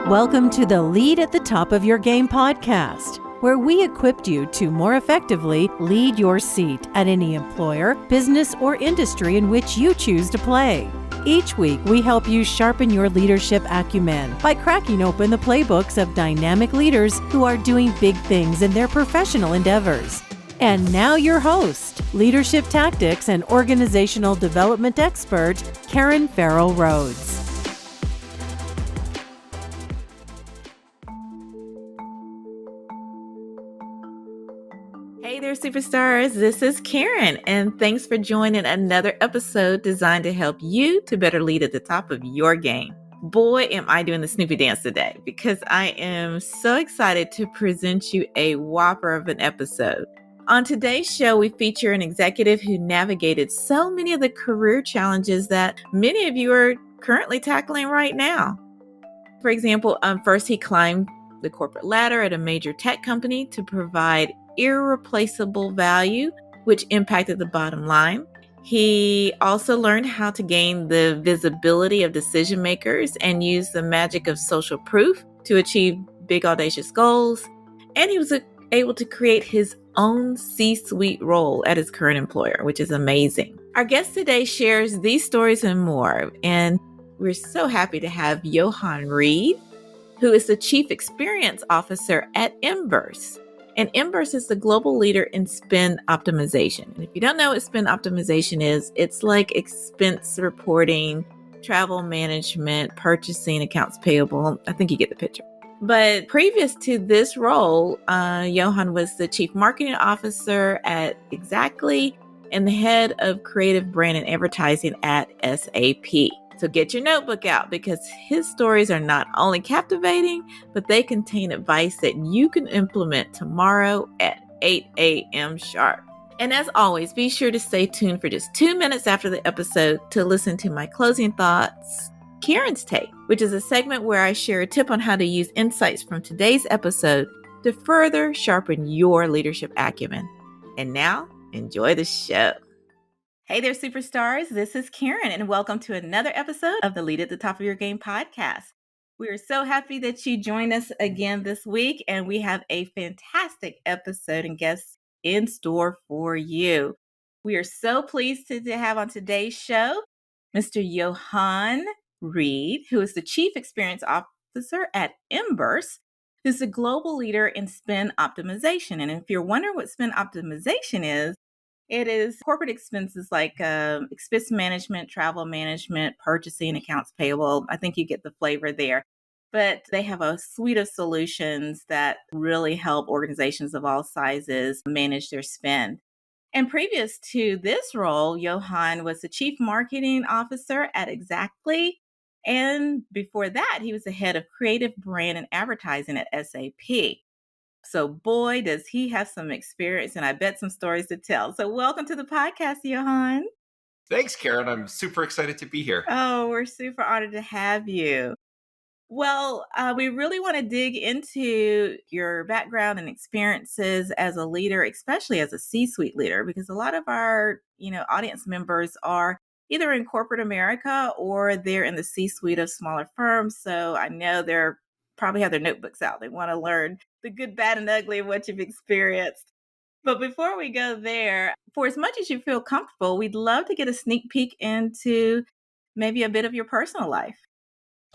Welcome to the Lead at the Top of Your Game podcast, where we equipped you to more effectively lead your seat at any employer, business, or industry in which you choose to play. Each week, we help you sharpen your leadership acumen by cracking open the playbooks of dynamic leaders who are doing big things in their professional endeavors. And now your host, leadership tactics and organizational development expert, Karen Farrell-Rhodes. Hey there, superstars. This is Karen, and thanks for joining another episode designed to help you to better lead at the top of your game. Boy, am I doing the Snoopy dance today, because I am so excited to present you a whopper of an episode. On today's show, we feature an executive who navigated so many of the career challenges that many of you are currently tackling right now. For example, first he climbed the corporate ladder at a major tech company to provide irreplaceable value, which impacted the bottom line. He also learned how to gain the visibility of decision makers and use the magic of social proof to achieve big, audacious goals. And he was able to create his own C-suite role at his current employer, which is amazing. Our guest today shares these stories and more, and we're so happy to have Johann Wrede, who is the Chief Experience Officer at Emburse. And Emburse is the global leader in spend optimization. And if you don't know what spend optimization is, it's like expense reporting, travel management, purchasing, accounts payable. I think you get the picture. But previous to this role, Johann was the Chief Marketing Officer at Exactly and the head of creative brand and advertising at SAP. So get your notebook out, because his stories are not only captivating, but they contain advice that you can implement tomorrow at 8 a.m. sharp. And as always, be sure to stay tuned for just 2 minutes after the episode to listen to my closing thoughts, Karen's Take, which is a segment where I share a tip on how to use insights from today's episode to further sharpen your leadership acumen. And now, enjoy the show. Hey there, superstars. This is Karen, and welcome to another episode of the Lead at the Top of Your Game podcast. We are so happy that you joined us again this week, and we have a fantastic episode and guests in store for you. We are so pleased to have on today's show Mr. Johann Wrede, who is the Chief Experience Officer at Emburse, who's a global leader in spend optimization. And if you're wondering what spend optimization is, it is corporate expenses like expense management, travel management, purchasing, accounts payable. I think you get the flavor there. But they have a suite of solutions that really help organizations of all sizes manage their spend. And previous to this role, Johann was the Chief Marketing Officer at Exactly. And before that, he was the head of creative brand and advertising at SAP. So boy, does he have some experience, and I bet some stories to tell. So welcome to the podcast, Johann. Thanks, Karen. I'm super excited to be here. Oh, we're super honored to have you. Well, we really want to dig into your background and experiences as a leader, especially as a C-suite leader, because a lot of our, audience members are either in corporate America or they're in the C-suite of smaller firms. So I know they're probably have their notebooks out. They want to learn the good, bad, and ugly of what you've experienced. But before we go there, for as much as you feel comfortable, we'd love to get a sneak peek into maybe a bit of your personal life.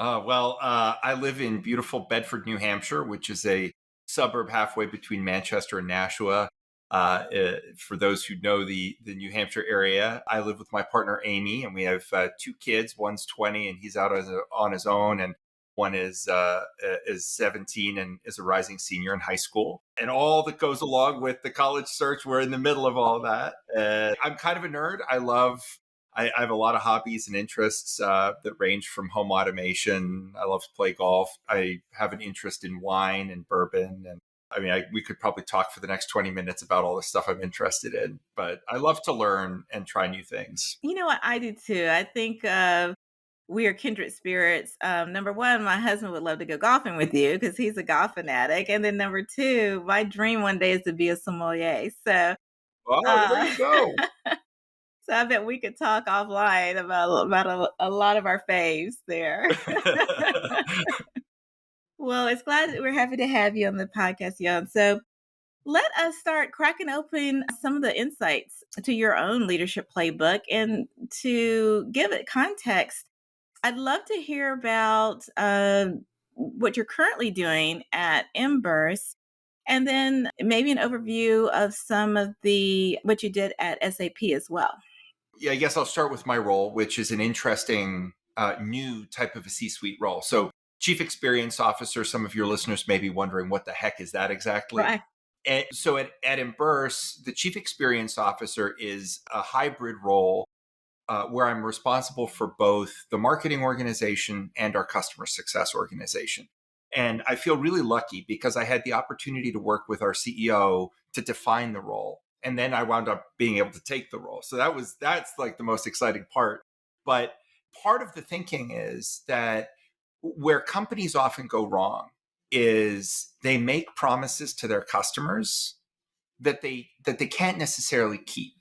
I live in beautiful Bedford, New Hampshire, which is a suburb halfway between Manchester and Nashua. For those who know the New Hampshire area, I live with my partner, Amy, and we have 2 kids. One's 20 and he's out on his own, and one is 17 and is a rising senior in high school. And all that goes along with the college search, we're in the middle of all that. I'm kind of a nerd. I have a lot of hobbies and interests that range from home automation. I love to play golf. I have an interest in wine and bourbon. And we could probably talk for the next 20 minutes about all the stuff I'm interested in. But I love to learn and try new things. You know what? I do too. I think we are kindred spirits. Number one, my husband would love to go golfing with you because he's a golf fanatic. And then number two, my dream one day is to be a sommelier. So, there you go. So I bet we could talk offline about a lot of our faves there. Well, it's glad that we're happy to have you on the podcast, Jan. So let us start cracking open some of the insights to your own leadership playbook. And to give it context, I'd love to hear about what you're currently doing at Emburse, and then maybe an overview of some of the what you did at SAP as well. Yeah, I guess I'll start with my role, which is an interesting new type of a C-suite role. So, Chief Experience Officer, some of your listeners may be wondering what the heck is that exactly? Right. And so at Emburse, the Chief Experience Officer is a hybrid role where I'm responsible for both the marketing organization and our customer success organization. And I feel really lucky because I had the opportunity to work with our CEO to define the role. And then I wound up being able to take the role. So that's like the most exciting part. But part of the thinking is that where companies often go wrong is they make promises to their customers that they can't necessarily keep.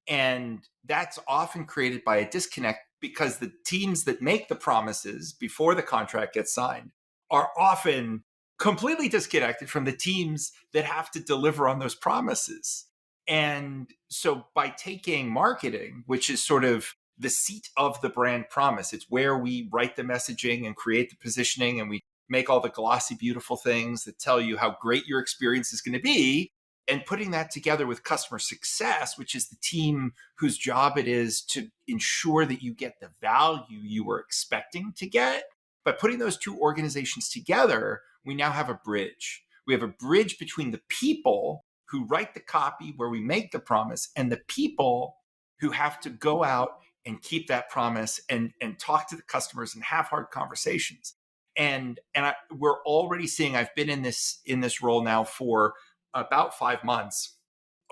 And that's often created by a disconnect because the teams that make the promises before the contract gets signed are often completely disconnected from the teams that have to deliver on those promises. And so by taking marketing, which is sort of the seat of the brand promise, it's where we write the messaging and create the positioning and we make all the glossy, beautiful things that tell you how great your experience is going to be, and putting that together with customer success, which is the team whose job it is to ensure that you get the value you were expecting to get. By putting those two organizations together, we now have a bridge. We have a bridge between the people who write the copy where we make the promise and the people who have to go out and keep that promise and talk to the customers and have hard conversations. We're already seeing, I've been in this role now for about 5 months,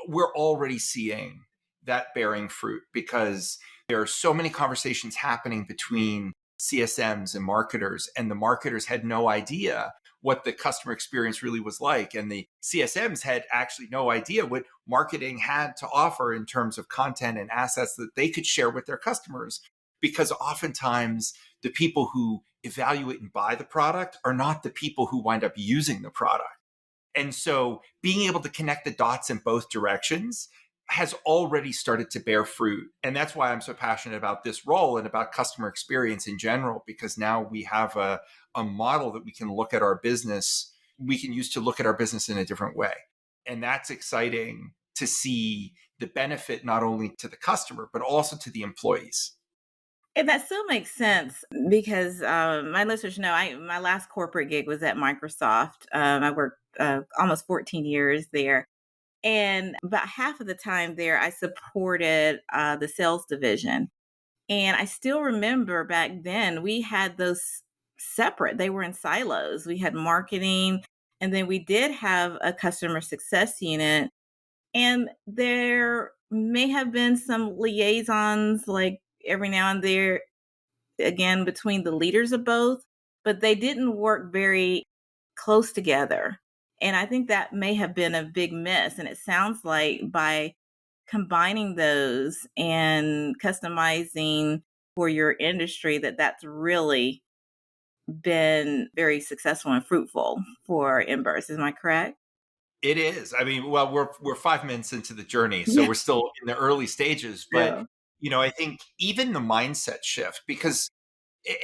we're already seeing that bearing fruit because there are so many conversations happening between CSMs and marketers, and the marketers had no idea what the customer experience really was like. And the CSMs had actually no idea what marketing had to offer in terms of content and assets that they could share with their customers. Because oftentimes the people who evaluate and buy the product are not the people who wind up using the product. And so being able to connect the dots in both directions has already started to bear fruit. And that's why I'm so passionate about this role and about customer experience in general, because now we have a model that we can look at our business, we can use to look at our business in a different way. And that's exciting to see the benefit not only to the customer, but also to the employees. And that still makes sense because my listeners know my last corporate gig was at Microsoft. I worked almost 14 years there. And about half of the time there, I supported the sales division. And I still remember back then we had those separate, they were in silos. We had marketing, and then we did have a customer success unit. And there may have been some liaisons like every now and there, again, between the leaders of both, but they didn't work very close together. And I think that may have been a big miss. And it sounds like by combining those and customizing for your industry, that's really been very successful and fruitful for Emburse. Am I correct? It is. I mean, well, we're 5 minutes into the journey, so Yeah. we're still in the early stages. But Yeah. I think even the mindset shift, because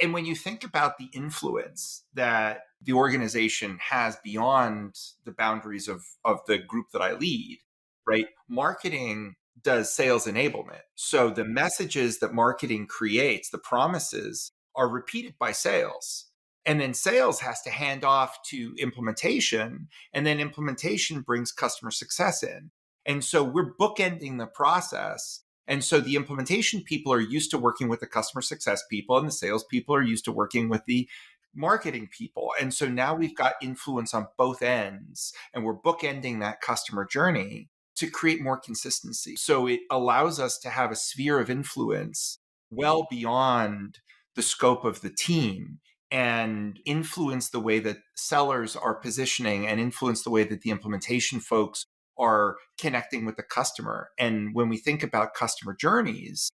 and when you think about the influence that the organization has beyond the boundaries of the group that I lead, right? Marketing does sales enablement. So the messages that marketing creates, the promises, are repeated by sales. And then sales has to hand off to implementation, and then implementation brings customer success in. And so we're bookending the process. And so the implementation people are used to working with the customer success people, and the sales people are used to working with the marketing people. And so now we've got influence on both ends, and we're bookending that customer journey to create more consistency. So it allows us to have a sphere of influence well beyond the scope of the team and influence the way that sellers are positioning and influence the way that the implementation folks are connecting with the customer. And when we think about customer journeys,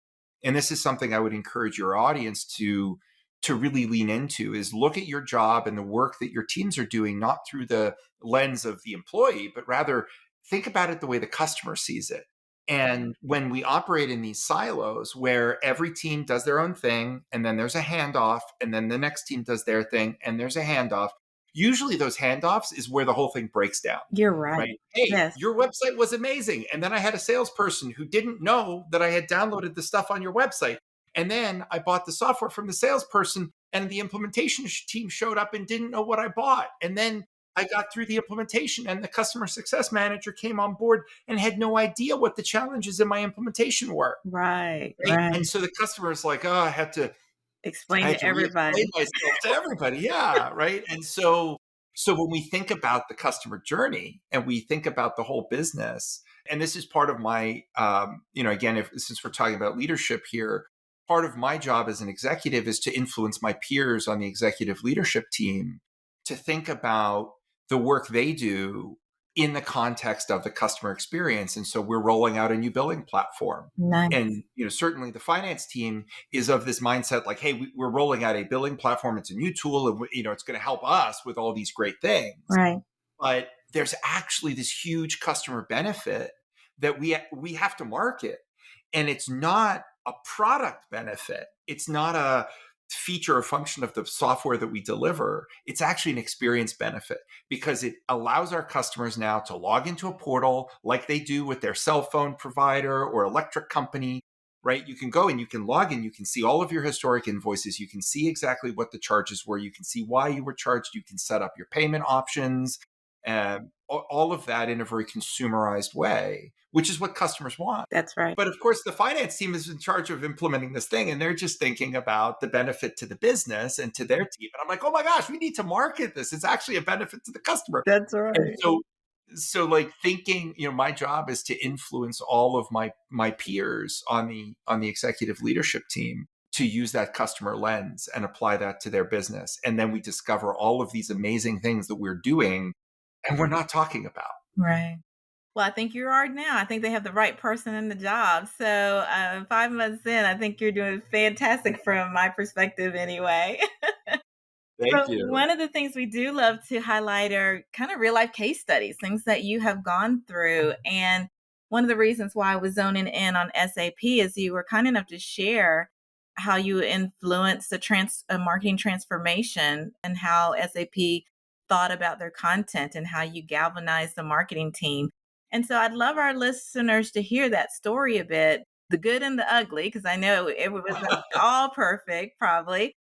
and this is something I would encourage your audience to to really lean into is look at your job and the work that your teams are doing, not through the lens of the employee, but rather think about it the way the customer sees it. And when we operate in these silos where every team does their own thing, and then there's a handoff, and then the next team does their thing, and there's a handoff, usually those handoffs is where the whole thing breaks down. You're right. Right. Hey, Yes. your website was amazing. And then I had a salesperson who didn't know that I had downloaded the stuff on your website. And then I bought the software from the salesperson, and the implementation team showed up and didn't know what I bought. And then I got through the implementation, and the customer success manager came on board and had no idea what the challenges in my implementation were. Right. Right. Right. And so the customer is like, oh, I Explain had to to re-explain everybody. myself to everybody. Yeah, right. And so when we think about the customer journey and we think about the whole business, and this is part of my, again, since we're talking about leadership here, part of my job as an executive is to influence my peers on the executive leadership team to think about the work they do in the context of the customer experience. And so we're rolling out a new billing platform. Nice. And certainly the finance team is of this mindset like, hey, we're rolling out a billing platform. It's a new tool, and it's going to help us with all these great things. Right. But there's actually this huge customer benefit that we have to market, and it's not a product benefit. It's not a feature or function of the software that we deliver. It's actually an experience benefit because it allows our customers now to log into a portal like they do with their cell phone provider or electric company, right? You can go and you can log in, you can see all of your historic invoices, you can see exactly what the charges were, you can see why you were charged, you can set up your payment options, and all of that in a very consumerized way, which is what customers want. That's right. But of course, the finance team is in charge of implementing this thing, and they're just thinking about the benefit to the business and to their team. And I'm like, oh my gosh, we need to market this. It's actually a benefit to the customer. That's And right. so like thinking, my job is to influence all of my peers on the executive leadership team to use that customer lens and apply that to their business. And then we discover all of these amazing things that we're doing and we're not talking about. Right. Well, I think you are now. I think they have the right person in the job. So 5 months in, I think you're doing fantastic from my perspective anyway. Thank But you. one of the things we do love to highlight are kind of real life case studies, things that you have gone through. And one of the reasons why I was zoning in on SAP is you were kind enough to share how you influenced the marketing transformation and how SAP thought about their content and how you galvanized the marketing team. And so I'd love our listeners to hear that story a bit, the good and the ugly, because I know it wasn't all perfect, probably.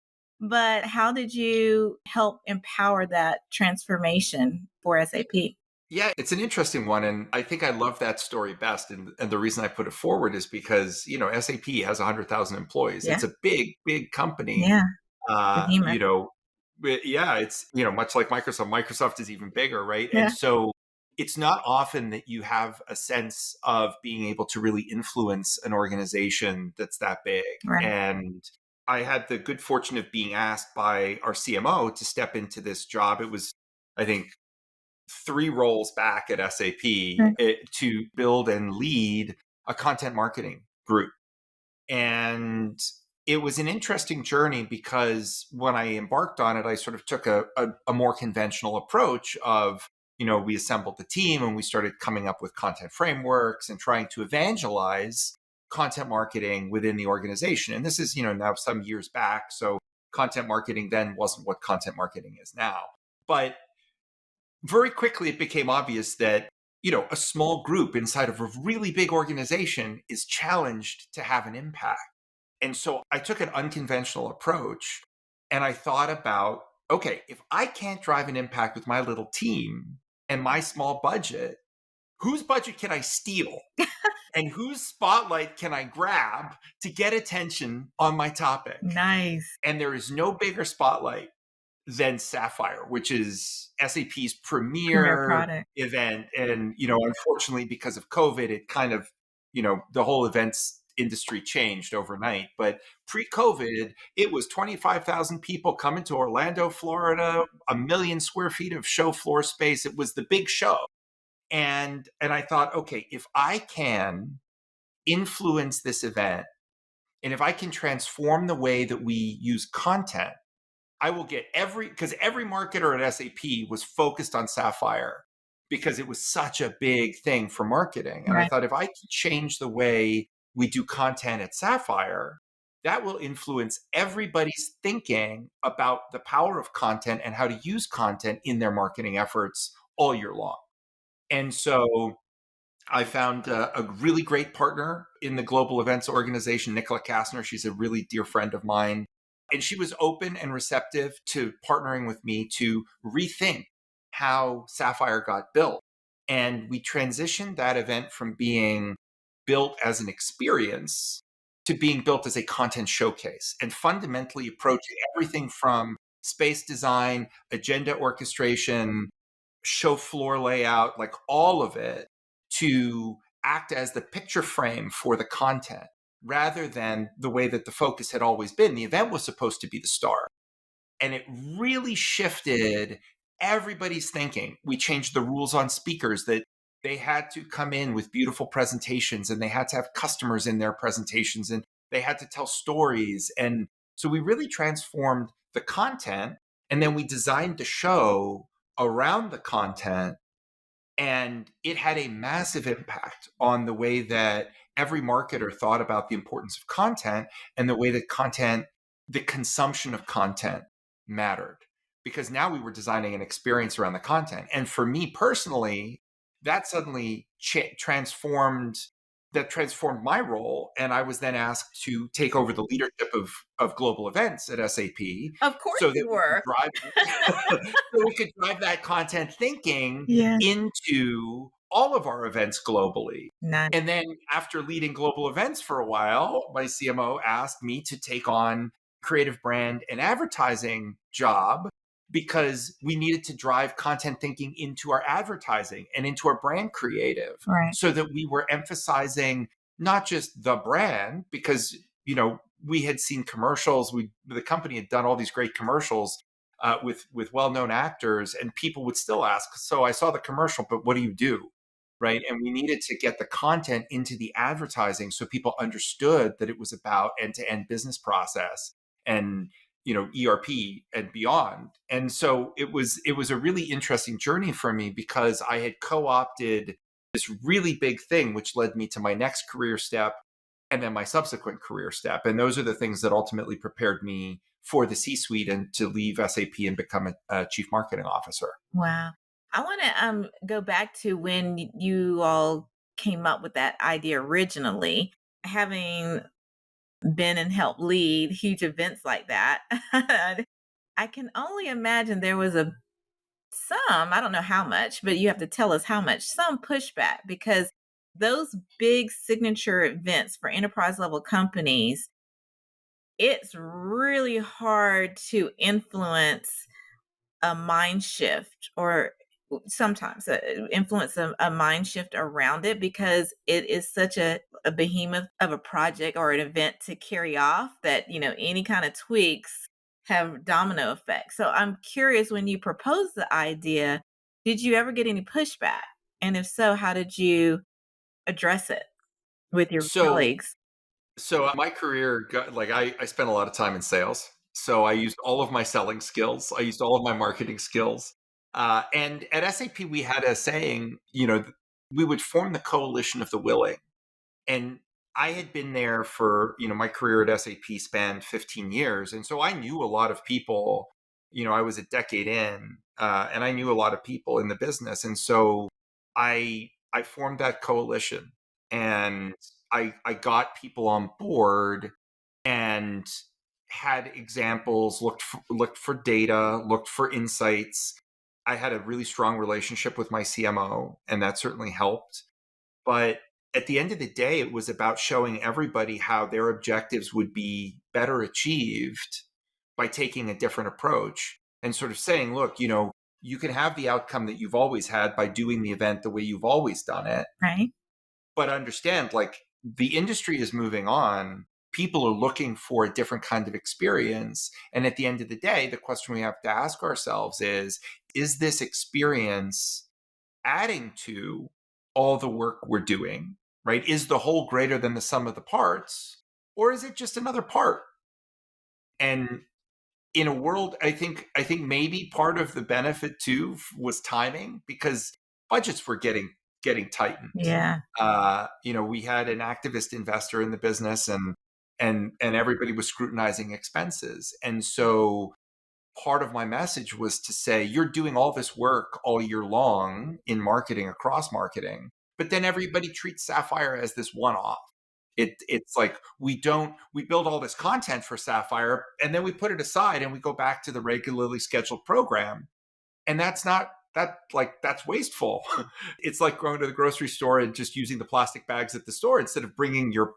But how did you help empower that transformation for SAP? Yeah, it's an interesting one. And I think I love that story best. And the reason I put it forward is because, SAP has 100,000 employees. Yeah. It's a big, big company. Yeah. Uh, Behemoth. you know, but yeah, it's, much like Microsoft. Microsoft is even bigger, right? And Yeah. so it's not often that you have a sense of being able to really influence an organization that's that big. Right. And I had the good fortune of being asked by our CMO to step into this job. It was, I think, 3 roles back at SAP Right. to build and lead a content marketing group. And it was an interesting journey because when I embarked on it, I sort of took a more conventional approach of, we assembled the team and we started coming up with content frameworks and trying to evangelize content marketing within the organization. And this is, now some years back. So content marketing then wasn't what content marketing is now. But very quickly it became obvious that a small group inside of a really big organization is challenged to have an impact. And so I took an unconventional approach and I thought about, okay, if I can't drive an impact with my little team and my small budget, whose budget can I steal and whose spotlight can I grab to get attention on my topic? Nice. And there is no bigger spotlight than Sapphire, which is SAP's Premier premier product. event. And, unfortunately, because of COVID, it kind of, the whole events industry changed overnight. But pre-COVID, it was 25,000 people coming to Orlando, Florida, 1 million square feet of show floor space. It was the big show. And I thought, okay, if I can influence this event And if I can transform the way that we use content, I will get because every marketer at SAP was focused on Sapphire because it was such a big thing for marketing. And I Right. thought if I can change the way we do content at Sapphire, that will influence everybody's thinking about the power of content and how to use content in their marketing efforts all year long. And so I found a really great partner in the global events organization, Nicola Kastner. She's a really dear friend of mine. And she was open and receptive to partnering with me to rethink how Sapphire got built. And we transitioned that event from being built as an experience to being built as a content showcase and fundamentally approaching everything from space design, agenda orchestration, show floor layout, like all of it, to act as the picture frame for the content rather than the way that the focus had always been. The event was supposed to be the star. And it really shifted everybody's thinking. We changed the rules on speakers that they had to come in with beautiful presentations and they had to have customers in their presentations and they had to tell stories. And so we really transformed the content and then we designed the show around the content, and it had a massive impact on the way that every marketer thought about the importance of content and the way that content, the consumption of content mattered. Because now we were designing an experience around the content. And for me personally, that suddenly transformed my role. And I was then asked to take over the leadership of global events at SAP Of course so that you we could were. drive that content thinking Yeah. into all of our events globally. Nice. And then after leading global events for a while, my CMO asked me to take on creative brand and advertising job because we needed to drive content thinking into our advertising and into our brand creative Right. so that we were emphasizing not just the brand because, we had seen commercials. The company had done all these great commercials with well-known actors, and people would still ask, so I saw the commercial, but what do you do? Right. And we needed to get the content into the advertising so people understood that it was about end-to-end business process and, ERP and beyond. And so it was a really interesting journey for me because I had co-opted this really big thing, which led me to my next career step and then my subsequent career step. And those are the things that ultimately prepared me for the C-suite and to leave SAP and become a chief marketing officer. Wow. I want to go back to when you all came up with that idea originally, having been and helped lead huge events like that. I can only imagine there was I don't know how much, but you have to tell us how much, some pushback because those big signature events for enterprise level companies, it's really hard to influence a mind shift or sometimes influence a mind shift around it because it is such a behemoth of a project or an event to carry off that any kind of tweaks have domino effects. So I'm curious, when you proposed the idea, did you ever get any pushback, and if so, how did you address it with your So colleagues? So my career got like I spent a lot of time in sales. So I used all of my selling skills. I used all of my marketing skills. And at SAP, we had a saying, we would form the coalition of the willing. And I had been there for, my career at SAP spanned 15 years. And so I knew a lot of people, I was a decade in, and I knew a lot of people in the business. And so I formed that coalition and I got people on board and had examples, looked for data, looked for insights. I had a really strong relationship with my CMO, and that certainly helped. But at the end of the day, it was about showing everybody how their objectives would be better achieved by taking a different approach and sort of saying, look, you can have the outcome that you've always had by doing the event the way you've always done it. Right. But understand, like, the industry is moving on. People are looking for a different kind of experience. And at the end of the day, the question we have to ask ourselves is this experience adding to all the work we're doing, right? Is the whole greater than the sum of the parts? or is it just another part? And in a world, I think maybe part of the benefit too was timing, because budgets were getting tightened. Yeah. We had an activist investor in the business, and everybody was scrutinizing expenses. And so part of my message was to say, you're doing all this work all year long in marketing, across marketing, but then everybody treats Sapphire as this one-off. It's like we build all this content for Sapphire, and then we put it aside and we go back to the regularly scheduled program. And that's not that like that's wasteful. It's like going to the grocery store and just using the plastic bags at the store instead of bringing your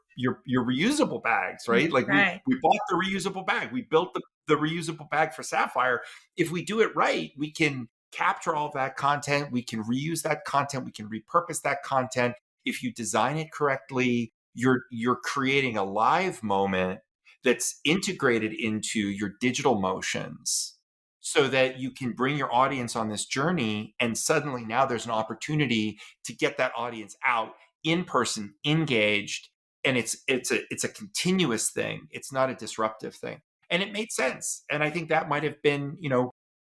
reusable bags, right? Like Right. we bought the reusable bag, we built the reusable bag for Sapphire. If we do it right, we can capture all of that content, we can reuse that content, we can repurpose that content. If you design it correctly, you're creating a live moment that's integrated into your digital motions, so that you can bring your audience on this journey. And suddenly now there's an opportunity to get that audience out in person, engaged. And it's a continuous thing. It's not a disruptive thing. And it made sense. And I think that might have been,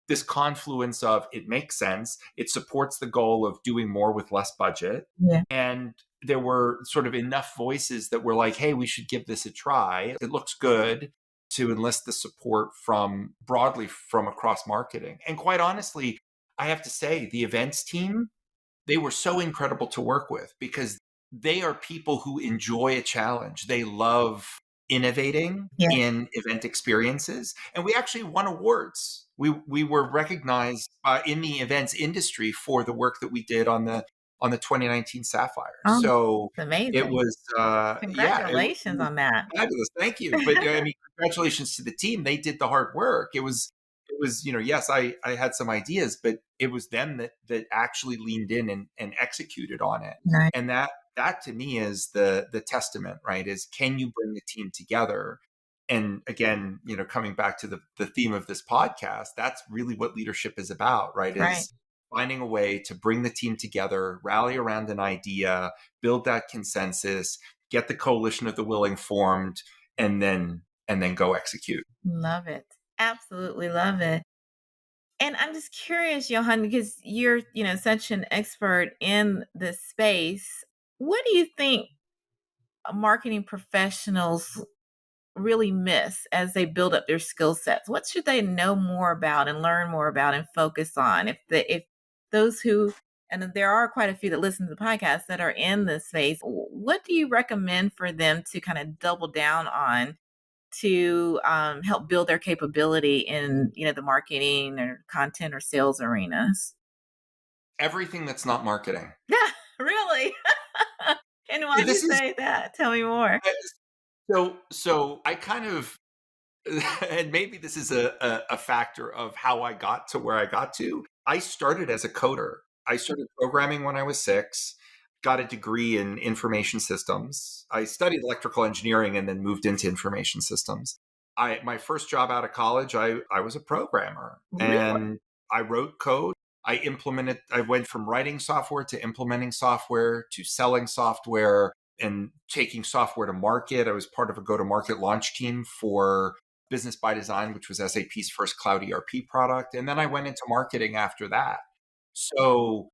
this confluence of, it makes sense. It supports the goal of doing more with less budget. Yeah. And there were sort of enough voices that were like, hey, we should give this a try. It looks good, to enlist the support from broadly from across marketing. And quite honestly, I have to say, the events team, they were so incredible to work with, because they are people who enjoy a challenge. They love innovating Yeah. in event experiences. And we actually won awards. We were recognized in the events industry for the work that we did on the 2019 Sapphire. Oh, So it's it amazing. was, yeah, it Congratulations was on that. fabulous. Thank you. But I mean, congratulations to the team. They did the hard work. It was, yes, I had some ideas, but it was them that actually leaned in and executed on it. Nice. And that to me is the testament, right? Is, can you bring the team together? And again, coming back to the theme of this podcast, that's really what leadership is about, right? Right. Is finding a way to bring the team together, rally around an idea, build that consensus, get the coalition of the willing formed, and then go execute. Love it. Absolutely love it. And I'm just curious, Johann, because you're, such an expert in this space. What do you think marketing professionals really miss as they build up their skill sets? What should they know more about and learn more about and focus on? If those who, and there are quite a few that listen to the podcast that are in this space, what do you recommend for them to kind of double down on to help build their capability in the marketing or content or sales arenas? Everything that's not marketing. Yeah, really. And why do you This is say that? Tell me more. so I kind of, and maybe this is a factor of how I got to where I got to. I started as a coder. I started programming when I was 6, got a degree in information systems. I studied electrical engineering and then moved into information systems. My first job out of college, I was a programmer, Really? and I wrote code. I went from writing software to implementing software to selling software and taking software to market. I was part of a go-to-market launch team for Business by Design, which was SAP's first cloud ERP product. And then I went into marketing after that. So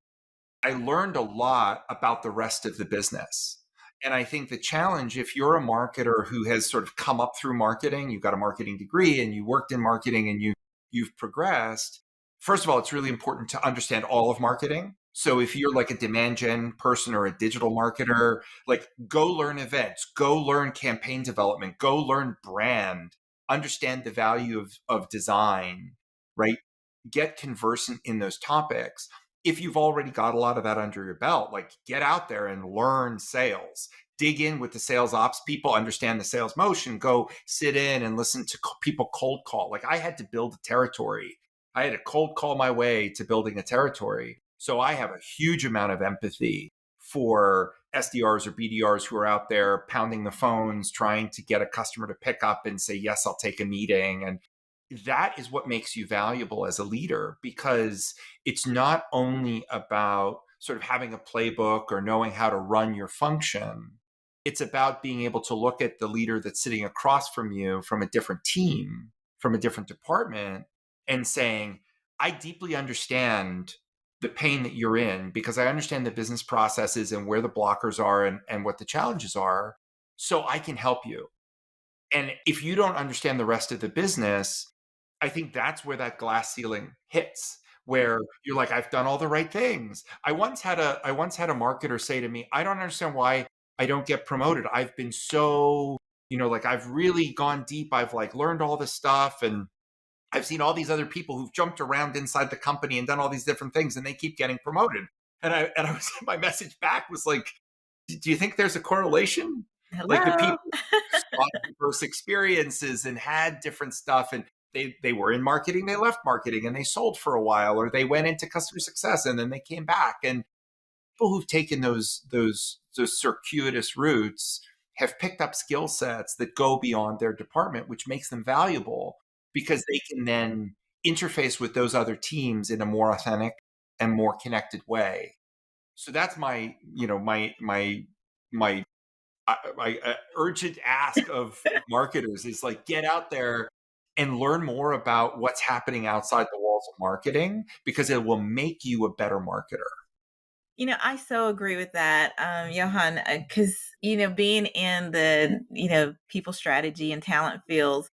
I learned a lot about the rest of the business. And I think the challenge, if you're a marketer who has sort of come up through marketing, you've got a marketing degree and you worked in marketing and you've progressed, first of all, it's really important to understand all of marketing. So if you're like a demand gen person or a digital marketer, like, go learn events, go learn campaign development, go learn brand, understand the value of design, right? Get conversant in those topics. If you've already got a lot of that under your belt, like, get out there and learn sales, dig in with the sales ops people, understand the sales motion, go sit in and listen to people cold call. Like, I had to build a territory. I had to cold call my way to building a territory. So I have a huge amount of empathy for SDRs or BDRs who are out there pounding the phones, trying to get a customer to pick up and say, yes, I'll take a meeting. And that is what makes you valuable as a leader, because it's not only about sort of having a playbook or knowing how to run your function. It's about being able to look at the leader that's sitting across from you from a different team, from a different department, and saying, I deeply understand the pain that you're in because I understand the business processes and where the blockers are and what the challenges are. So I can help you. And if you don't understand the rest of the business, I think that's where that glass ceiling hits, where you're like, I've done all the right things. I once had a marketer say to me, I don't understand why I don't get promoted. I've been so, like I've really gone deep. I've like learned all this stuff and I've seen all these other people who've jumped around inside the company and done all these different things and they keep getting promoted. And I was my message back was like, do you think there's a correlation? Like the Hello. people sought diverse experiences and had different stuff and they were in marketing, they left marketing and they sold for a while, or they went into customer success and then they came back. And people who've taken those circuitous routes have picked up skill sets that go beyond their department, which makes them valuable because they can then interface with those other teams in a more authentic and more connected way. So that's my my urgent ask of marketers is like, get out there and learn more about what's happening outside the walls of marketing because it will make you a better marketer. I so agree with that, Johan, because, being in the, people strategy and talent fields,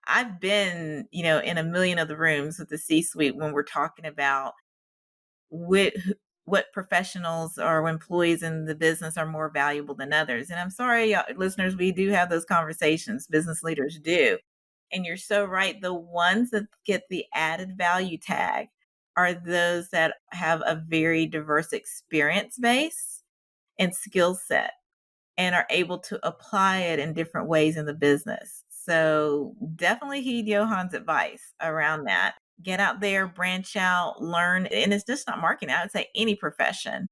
I've been, in a million of the rooms with the C suite when we're talking about what, what professionals or employees in the business are more valuable than others. And I'm sorry, listeners, we do have those conversations, business leaders do. And you're so right. The ones that get the added value tag are those that have a very diverse experience base and skill set and are able to apply it in different ways in the business. So definitely heed Johann's advice around that. Get out there, branch out, learn. And it's just not marketing. I would say any profession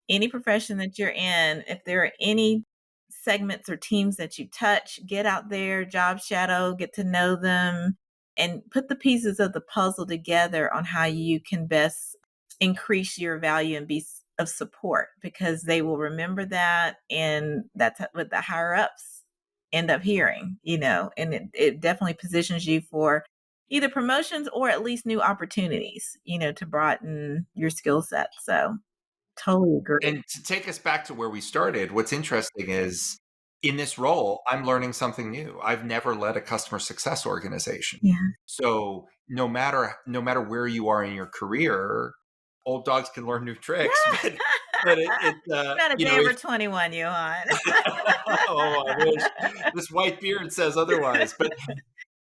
that you're in, if there are any segments or teams that you touch, get out there, job shadow, get to know them, and put the pieces of the puzzle together on how you can best increase your value and be of support because they will remember that. And that's what the higher ups end up hearing, and it definitely positions you for either promotions or at least new opportunities, to broaden your skill set. So totally agree. And to take us back to where we started, what's interesting is in this role, I'm learning something new. I've never led a customer success organization. Yeah. So no matter where you are in your career, old dogs can learn new tricks. But Not a day over if 21, Johan. oh, I wish this white beard says otherwise. But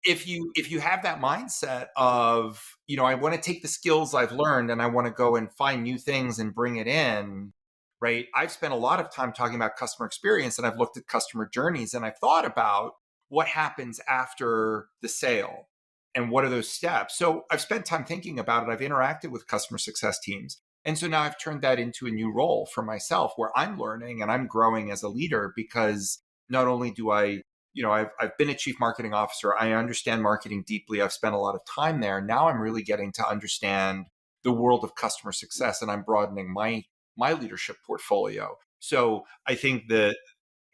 if you have that mindset of, I want to take the skills I've learned and I want to go and find new things and bring it in, right? I've spent a lot of time talking about customer experience and I've looked at customer journeys and I've thought about what happens after the sale and what are those steps. So I've spent time thinking about it. I've interacted with customer success teams. And so now I've turned that into a new role for myself where I'm learning and I'm growing as a leader because not only do I've been a chief marketing officer. I understand marketing deeply. I've spent a lot of time there. Now I'm really getting to understand the world of customer success and I'm broadening my leadership portfolio. So I think that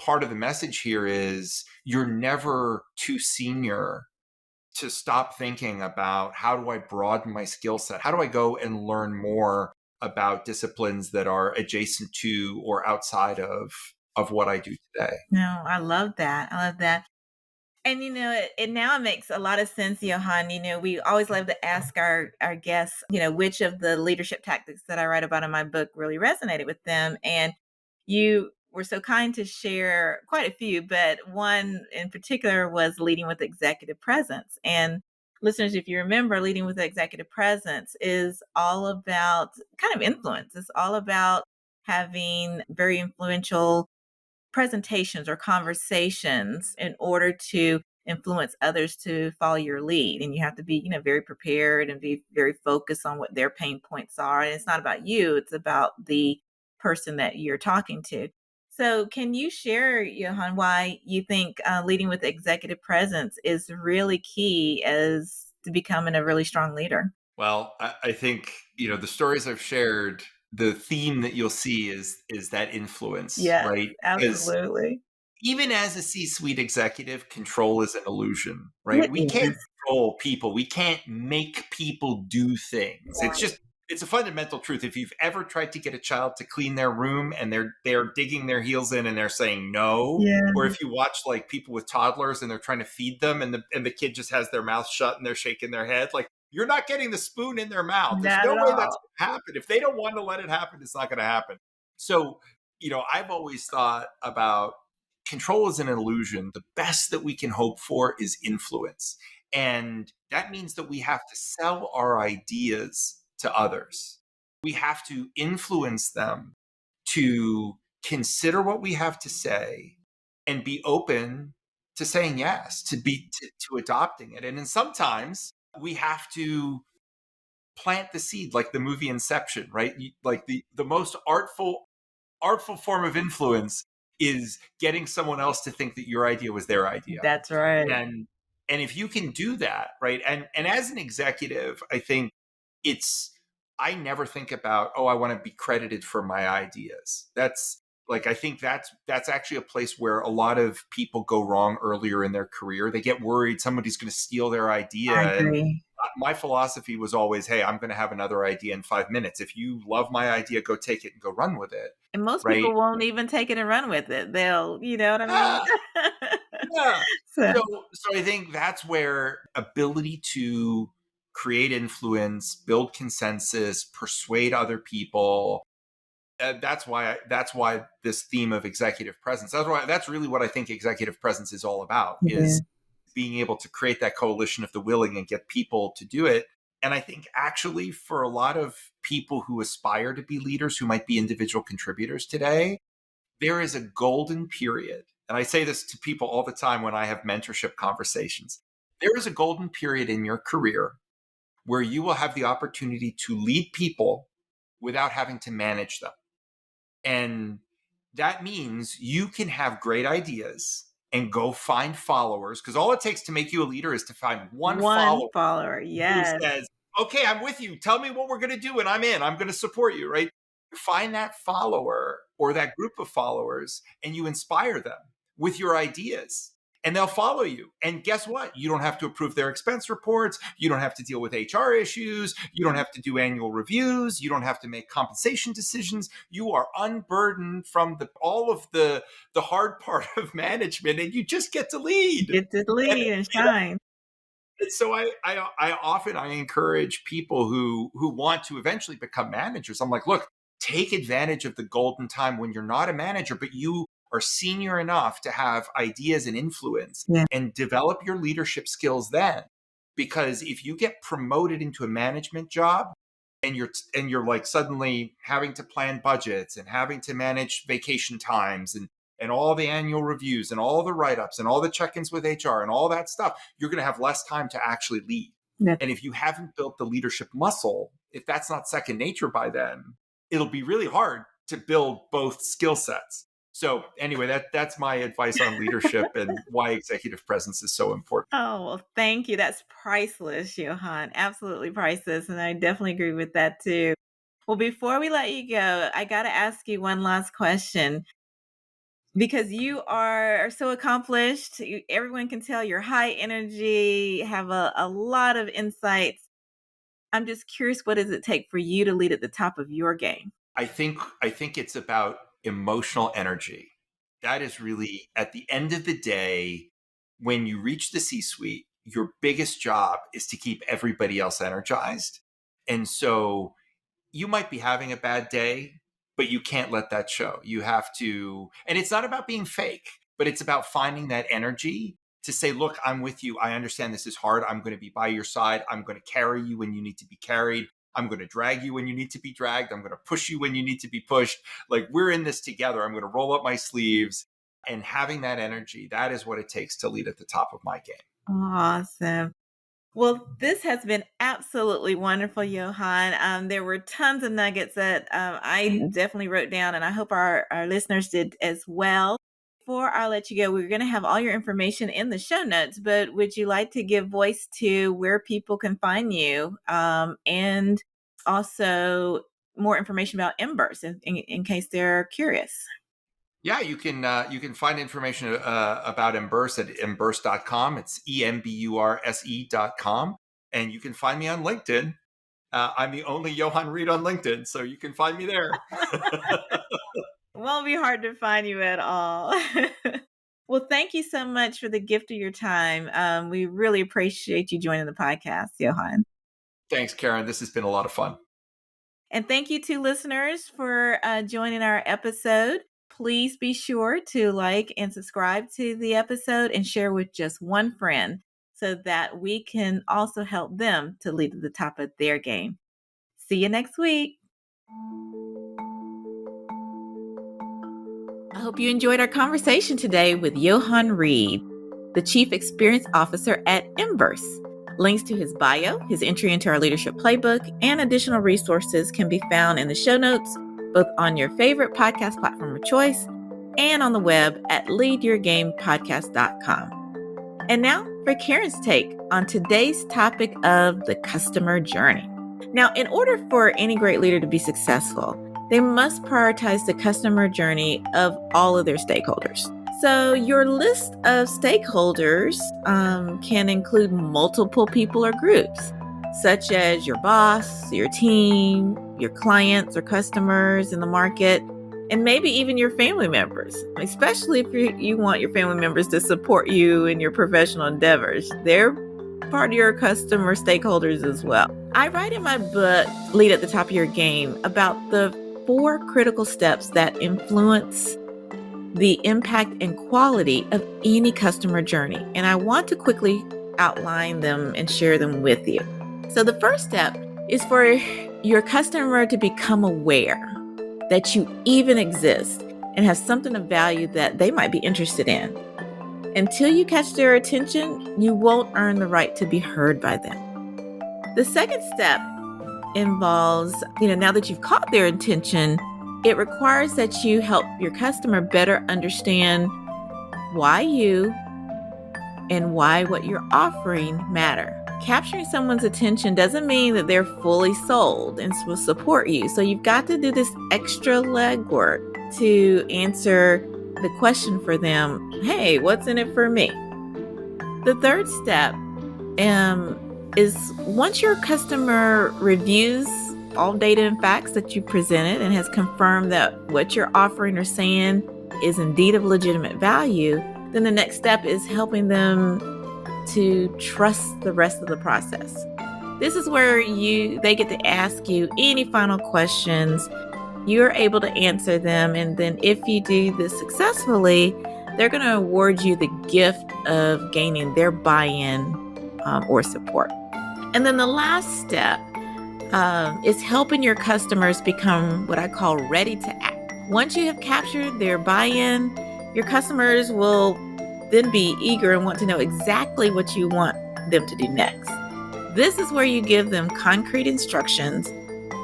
part of the message here is you're never too senior to stop thinking about how do I broaden my skill set? How do I go and learn more about disciplines that are adjacent to or outside of what I do today? No, I love that. I love that. And it now makes a lot of sense, Johan. We always love to ask our guests, which of the leadership tactics that I write about in my book really resonated with them. And you were so kind to share quite a few, but one in particular was leading with executive presence. And listeners, if you remember, leading with executive presence is all about kind of influence. It's all about having very influential presentations or conversations in order to influence others to follow your lead. And you have to be, very prepared and be very focused on what their pain points are. And it's not about you, it's about the person that you're talking to. So, can you share, Johan, why you think leading with executive presence is really key as to becoming a really strong leader? Well, I think, the stories I've shared, the theme that you'll see is that influence, Yes, right? Because absolutely. even as a C-suite executive, control is an illusion, right? It We can't is. control people. We can't make people do things. It's a fundamental truth. If you've ever tried to get a child to clean their room and they're digging their heels in and they're saying no, Yeah, or if you watch like people with toddlers and they're trying to feed them and the kid just has their mouth shut and they're shaking their head, like you're not getting the spoon in their mouth. There's not no at way that's all. going to happen. If they don't want to let it happen, it's not going to happen. So, I've always thought about control is an illusion. The best that we can hope for is influence. And that means that we have to sell our ideas to others. We have to influence them to consider what we have to say and be open to saying yes, to adopting it. And then sometimes we have to plant the seed, like the movie Inception, right? Like the most artful form of influence is getting someone else to think that your idea was their idea. That's right. And if you can do that, right? And as an executive, I think it's I never think about, oh, I want to be credited for my ideas. That's like I think that's actually a place where a lot of people go wrong earlier in their career. They get worried somebody's going to steal their I idea. And agree. my philosophy was always, hey, I'm going to have another idea in 5 minutes. If you love my idea, go take it and go run with it. And most Right. people won't even take it and run with it. They'll, you know what I mean? Yeah. Yeah. So, So I think that's where ability to create influence, build consensus, persuade other people. That's why this theme of executive presence. That's really what I think executive presence is all about, yeah, is being able to create that coalition of the willing and get people to do it. And I think actually for a lot of people who aspire to be leaders, who might be individual contributors today, there is a golden period. And I say this to people all the time when I have mentorship conversations. There is a golden period in your career where you will have the opportunity to lead people without having to manage them. And that means you can have great ideas and go find followers, because all it takes to make you a leader is to find one one follower follower. who Yes. says, okay, I'm with you. Tell me what we're going to do. And I'm in. I'm going to support you, right? Find that follower or that group of followers and you inspire them with your ideas. And they'll follow you. And guess what? You don't have to approve their expense reports. You don't have to deal with HR issues. You don't have to do annual reviews. You don't have to make compensation decisions. You are unburdened from all of the hard part of management, and you just get to lead. Get to And, lead and shine. and so I often I encourage people who want to eventually become managers. I'm like, look, take advantage of the golden time when you're not a manager, but you are senior enough to have ideas and influence, Yeah. and develop your leadership skills then. Because if you get promoted into a management job and you're like suddenly having to plan budgets and having to manage vacation times and all the annual reviews and all the write-ups and all the check-ins with HR and all that stuff, you're going to have less time to actually lead. Yeah. And if you haven't built the leadership muscle, if that's not second nature by then, it'll be really hard to build both skill sets. So anyway, that's my advice on leadership and why executive presence is so important. Oh, well, thank you. That's priceless, Johann. Absolutely priceless. And I definitely agree with that too. Well, before we let you go, I got to ask you one last question. Because you are so accomplished, everyone can tell you're high energy, have a lot of insights. I'm just curious, what does it take for you to lead at the top of your game? I think it's about emotional energy. That is really at the end of the day, when you reach the C-suite, your biggest job is to keep everybody else energized. And so you might be having a bad day, but you can't let that show. You have to, and it's not about being fake, but it's about finding that energy to say, look, I'm with you. I understand this is hard. I'm going to be by your side. I'm going to carry you when you need to be carried. I'm going to drag you when you need to be dragged. I'm going to push you when you need to be pushed. Like, we're in this together. I'm going to roll up my sleeves. And having that energy, that is what it takes to lead at the top of my game. Awesome. Well, this has been absolutely wonderful, Johann. There were tons of nuggets that I definitely wrote down, and I hope our listeners did as well. Before I let you go, we're going to have all your information in the show notes, but would you like to give voice to where people can find you, and also more information about Emburse in case they're curious? Yeah, you can find information about Emburse at emburse.com. It's emburse.com. And you can find me on LinkedIn. I'm the only Johann Wrede on LinkedIn, so you can find me there. Won't be hard to find you at all. Well, thank you so much for the gift of your time. We really appreciate you joining the podcast, Johann. Thanks, Karen. This has been a lot of fun. And thank you to listeners for joining our episode. Please be sure to like and subscribe to the episode and share with just one friend so that we can also help them to lead to the top of their game. See you next week. I hope you enjoyed our conversation today with Johann Wrede, the Chief Experience Officer at Emburse. Links to his bio, his entry into our leadership playbook, and additional resources can be found in the show notes, both on your favorite podcast platform of choice and on the web at leadyourgamepodcast.com. And now for Karen's take on today's topic of the customer journey. Now, in order for any great leader to be successful, they must prioritize the customer journey of all of their stakeholders. So your list of stakeholders can include multiple people or groups, such as your boss, your team, your clients or customers in the market, and maybe even your family members, especially if you want your family members to support you in your professional endeavors. They're part of your customer stakeholders as well. I write in my book, Lead at the Top of Your Game, about the 4 critical steps that influence the impact and quality of any customer journey. And I want to quickly outline them and share them with you. So the first step is for your customer to become aware that you even exist and have something of value that they might be interested in. Until you catch their attention, you won't earn the right to be heard by them. The second step involves, now that you've caught their attention, it requires that you help your customer better understand why you and why what you're offering matter. Capturing someone's attention doesn't mean that they're fully sold and will support you. So you've got to do this extra legwork to answer the question for them, hey, what's in it for me? The third step is once your customer reviews all data and facts that you presented and has confirmed that what you're offering or saying is indeed of legitimate value, then the next step is helping them to trust the rest of the process. This is where they get to ask you any final questions. You're able to answer them, and then if you do this successfully, they're going to award you the gift of gaining their buy-in or support. And then the last step is helping your customers become what I call ready to act. Once you have captured their buy-in, your customers will then be eager and want to know exactly what you want them to do next. This is where you give them concrete instructions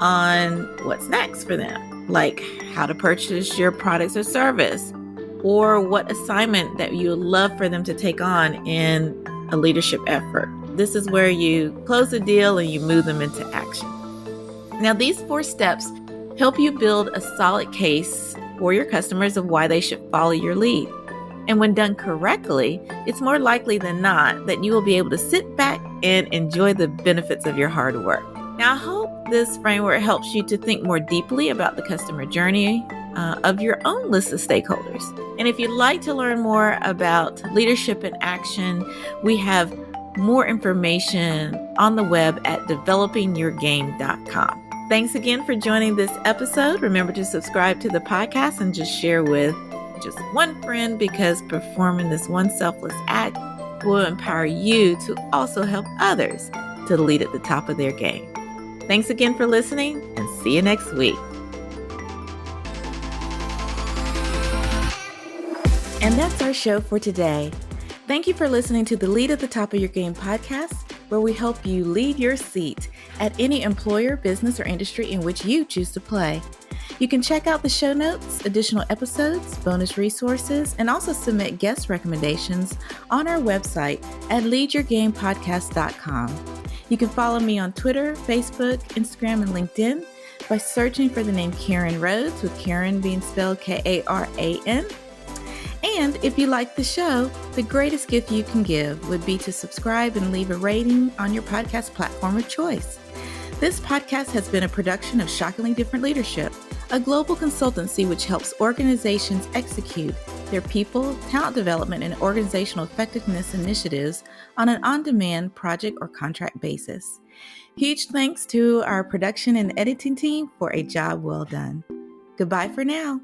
on what's next for them, like how to purchase your products or service, or what assignment that you would love for them to take on in a leadership effort. This is where you close the deal and you move them into action. Now, these 4 steps help you build a solid case for your customers of why they should follow your lead. And when done correctly, it's more likely than not that you will be able to sit back and enjoy the benefits of your hard work. Now, I hope this framework helps you to think more deeply about the customer journey of your own list of stakeholders. And if you'd like to learn more about leadership in action, we have more information on the web at developingyourgame.com. Thanks again for joining this episode. Remember to subscribe to the podcast and just share with just one friend, because performing this one selfless act will empower you to also help others to lead at the top of their game. Thanks again for listening, and see you next week. And that's our show for today. Thank you for listening to the Lead at the Top of Your Game podcast, where we help you lead your seat at any employer, business, or industry in which you choose to play. You can check out the show notes, additional episodes, bonus resources, and also submit guest recommendations on our website at leadyourgamepodcast.com. You can follow me on Twitter, Facebook, Instagram, and LinkedIn by searching for the name Karen Rhodes, with Karen being spelled Karan. And if you like the show, the greatest gift you can give would be to subscribe and leave a rating on your podcast platform of choice. This podcast has been a production of Shockingly Different Leadership, a global consultancy which helps organizations execute their people, talent development, and organizational effectiveness initiatives on an on-demand project or contract basis. Huge thanks to our production and editing team for a job well done. Goodbye for now.